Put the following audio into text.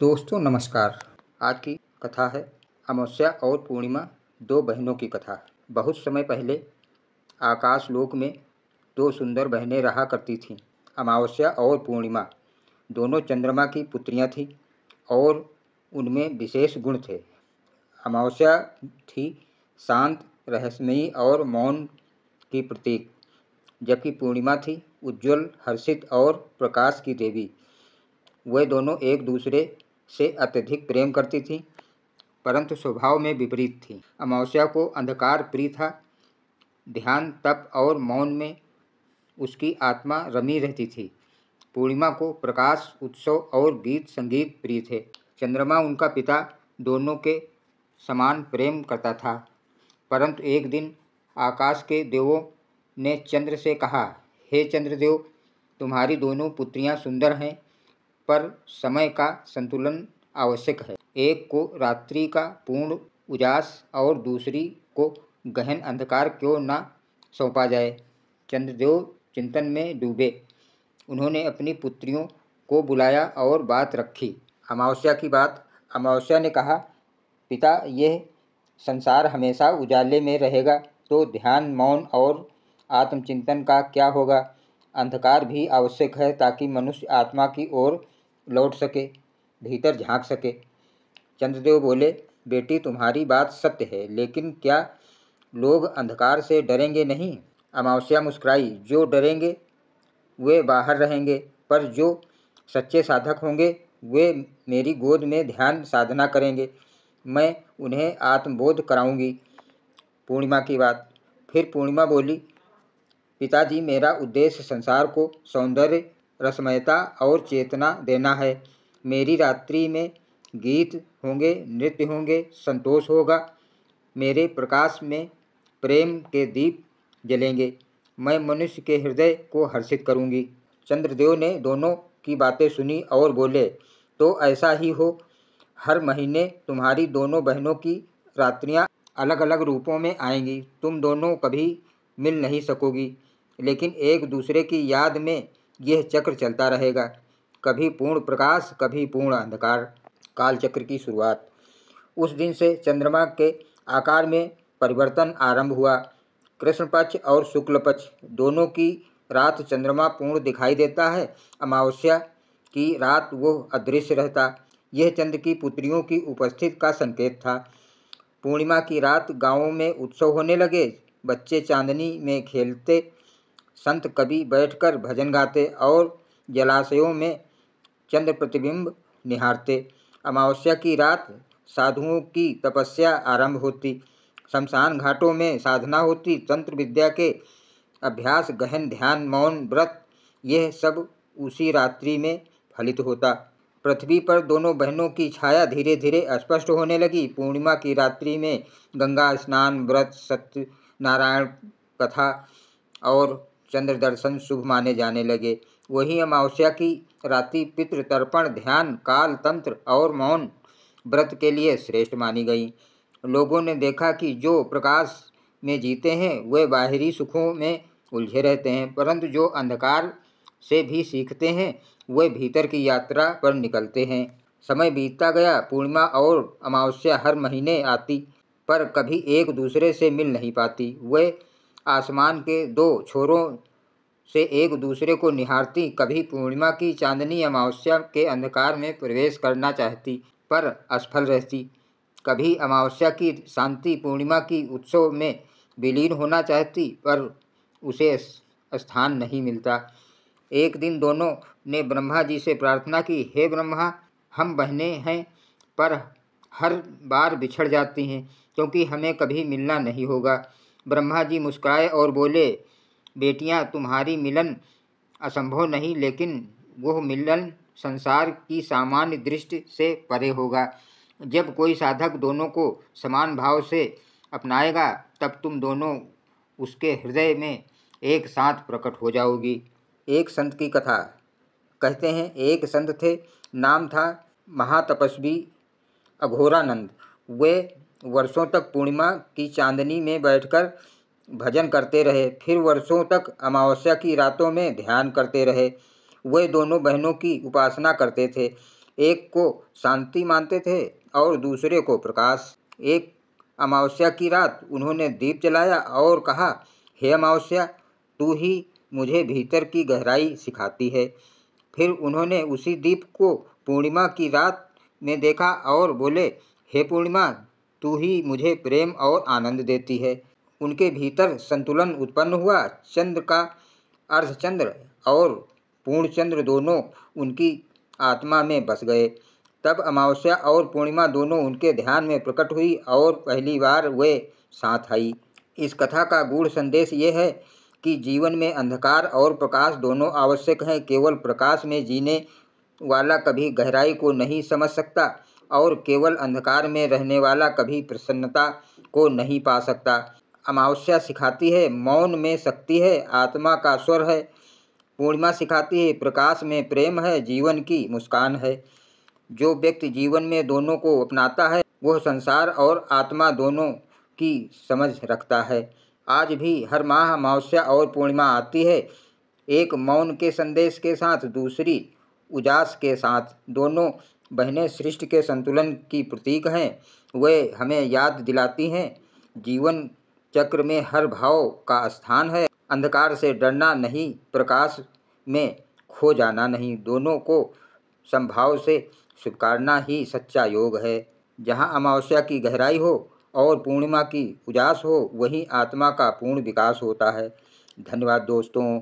दोस्तों नमस्कार। आज की कथा है अमावस्या और पूर्णिमा, दो बहनों की कथा। बहुत समय पहले आकाश लोक में दो सुंदर बहनें रहा करती थीं। अमावस्या और पूर्णिमा दोनों चंद्रमा की पुत्रियां थीं और उनमें विशेष गुण थे। अमावस्या थी शांत, रहस्यमयी और मौन की प्रतीक, जबकि पूर्णिमा थी उज्ज्वल, हर्षित और प्रकाश की देवी। वे दोनों एक दूसरे से अत्यधिक प्रेम करती थीं, परंतु स्वभाव में विपरीत थीं। अमावस्या को अंधकार प्रिय था। ध्यान, तप और मौन में उसकी आत्मा रमी रहती थी। पूर्णिमा को प्रकाश, उत्सव और गीत संगीत प्रिय थे। चंद्रमा, उनका पिता, दोनों के समान प्रेम करता था। परंतु एक दिन आकाश के देवों ने चंद्र से कहा, हे चंद्रदेव, तुम्हारी दोनों पुत्रियां सुंदर हैं, पर समय का संतुलन आवश्यक है। एक को रात्रि का पूर्ण उजास और दूसरी को गहन अंधकार क्यों न सौंपा जाए। चंद्रदेव चिंतन में डूबे। उन्होंने अपनी पुत्रियों को बुलाया और बात रखी। अमावस्या की बात। अमावस्या ने कहा, पिता, यह संसार हमेशा उजाले में रहेगा तो ध्यान, मौन और आत्मचिंतन का क्या होगा। अंधकार भी आवश्यक है ताकि मनुष्य आत्मा की ओर लौट सके, भीतर झांक सके। चंद्रदेव बोले, बेटी, तुम्हारी बात सत्य है, लेकिन क्या लोग अंधकार से डरेंगे नहीं? अमावस्या मुस्कुराई, जो डरेंगे वे बाहर रहेंगे, पर जो सच्चे साधक होंगे वे मेरी गोद में ध्यान साधना करेंगे। मैं उन्हें आत्मबोध कराऊंगी। पूर्णिमा की बात। फिर पूर्णिमा बोली, पिताजी, मेरा उद्देश्य संसार को सौंदर्य, रसमयता और चेतना देना है। मेरी रात्रि में गीत होंगे, नृत्य होंगे, संतोष होगा। मेरे प्रकाश में प्रेम के दीप जलेंगे। मैं मनुष्य के हृदय को हर्षित करूंगी। चंद्रदेव ने दोनों की बातें सुनी और बोले, तो ऐसा ही हो। हर महीने तुम्हारी दोनों बहनों की रात्रियां अलग अलग रूपों में आएंगी। तुम दोनों कभी मिल नहीं सकोगी, लेकिन एक दूसरे की याद में यह चक्र चलता रहेगा। कभी पूर्ण प्रकाश, कभी पूर्ण अंधकार। कालचक्र की शुरुआत। उस दिन से चंद्रमा के आकार में परिवर्तन आरंभ हुआ। कृष्ण पक्ष और शुक्ल पक्ष दोनों की रात चंद्रमा पूर्ण दिखाई देता है। अमावस्या की रात वो अदृश्य रहता। यह चंद्र की पुत्रियों की उपस्थिति का संकेत था। पूर्णिमा की रात गांवों में उत्सव होने लगे। बच्चे चांदनी में खेलते, संत कवि बैठकर भजन गाते और जलाशयों में चंद्र प्रतिबिंब निहारते। अमावस्या की रात साधुओं की तपस्या आरंभ होती। शमशान घाटों में साधना होती। तंत्र विद्या के अभ्यास, गहन ध्यान, मौन व्रत, यह सब उसी रात्रि में फलित होता। पृथ्वी पर दोनों बहनों की छाया धीरे धीरे स्पष्ट होने लगी। पूर्णिमा की रात्रि में गंगा स्नान, व्रत, सत्यनारायण कथा और चंद्र दर्शन शुभ माने जाने लगे। वहीं अमावस्या की रात्रि पितृ तर्पण, ध्यान, काल तंत्र और मौन व्रत के लिए श्रेष्ठ मानी गई। लोगों ने देखा कि जो प्रकाश में जीते हैं वे बाहरी सुखों में उलझे रहते हैं, परंतु जो अंधकार से भी सीखते हैं वे भीतर की यात्रा पर निकलते हैं। समय बीतता गया। पूर्णिमा और अमावस्या हर महीने आती, पर कभी एक दूसरे से मिल नहीं पाती। वे आसमान के दो छोरों से एक दूसरे को निहारती। कभी पूर्णिमा की चांदनी अमावस्या के अंधकार में प्रवेश करना चाहती, पर असफल रहती। कभी अमावस्या की शांति पूर्णिमा की उत्सव में विलीन होना चाहती, पर उसे स्थान नहीं मिलता। एक दिन दोनों ने ब्रह्मा जी से प्रार्थना की, हे ब्रह्मा, हम बहनें हैं, पर हर बार बिछड़ जाती हैं, क्योंकि हमें कभी मिलना नहीं होगा। ब्रह्मा जी मुस्कुराए और बोले, बेटियां, तुम्हारी मिलन असंभव नहीं, लेकिन वह मिलन संसार की सामान्य दृष्टि से परे होगा। जब कोई साधक दोनों को समान भाव से अपनाएगा, तब तुम दोनों उसके हृदय में एक साथ प्रकट हो जाओगी। एक संत की कथा। कहते हैं, एक संत थे, नाम था महातपस्वी अघोरानंद। वे वर्षों तक पूर्णिमा की चांदनी में बैठकर भजन करते रहे, फिर वर्षों तक अमावस्या की रातों में ध्यान करते रहे। वे दोनों बहनों की उपासना करते थे। एक को शांति मानते थे और दूसरे को प्रकाश। एक अमावस्या की रात उन्होंने दीप जलाया और कहा, हे अमावस्या, तू ही मुझे भीतर की गहराई सिखाती है। फिर उन्होंने उसी दीप को पूर्णिमा की रात में देखा और बोले, हे पूर्णिमा, तू ही मुझे प्रेम और आनंद देती है। उनके भीतर संतुलन उत्पन्न हुआ। चंद्र का अर्धचंद्र और पूर्णचंद्र दोनों उनकी आत्मा में बस गए। तब अमावस्या और पूर्णिमा दोनों उनके ध्यान में प्रकट हुई और पहली बार वे साथ आई। इस कथा का गूढ़ संदेश ये है कि जीवन में अंधकार और प्रकाश दोनों आवश्यक हैं। केवल प्रकाश में जीने वाला कभी गहराई को नहीं समझ सकता और केवल अंधकार में रहने वाला कभी प्रसन्नता को नहीं पा सकता। अमावस्या सिखाती है मौन में शक्ति है, आत्मा का स्वर है। पूर्णिमा सिखाती है प्रकाश में प्रेम है, जीवन की मुस्कान है। जो व्यक्ति जीवन में दोनों को अपनाता है वह संसार और आत्मा दोनों की समझ रखता है। आज भी हर माह अमावस्या और पूर्णिमा आती है, एक मौन के संदेश के साथ, दूसरी उजास के साथ। दोनों बहनें सृष्टि के संतुलन की प्रतीक हैं। वे हमें याद दिलाती हैं जीवन चक्र में हर भाव का स्थान है। अंधकार से डरना नहीं, प्रकाश में खो जाना नहीं, दोनों को समभाव से स्वीकारना ही सच्चा योग है। जहाँ अमावस्या की गहराई हो और पूर्णिमा की उजास हो, वहीं आत्मा का पूर्ण विकास होता है। धन्यवाद दोस्तों।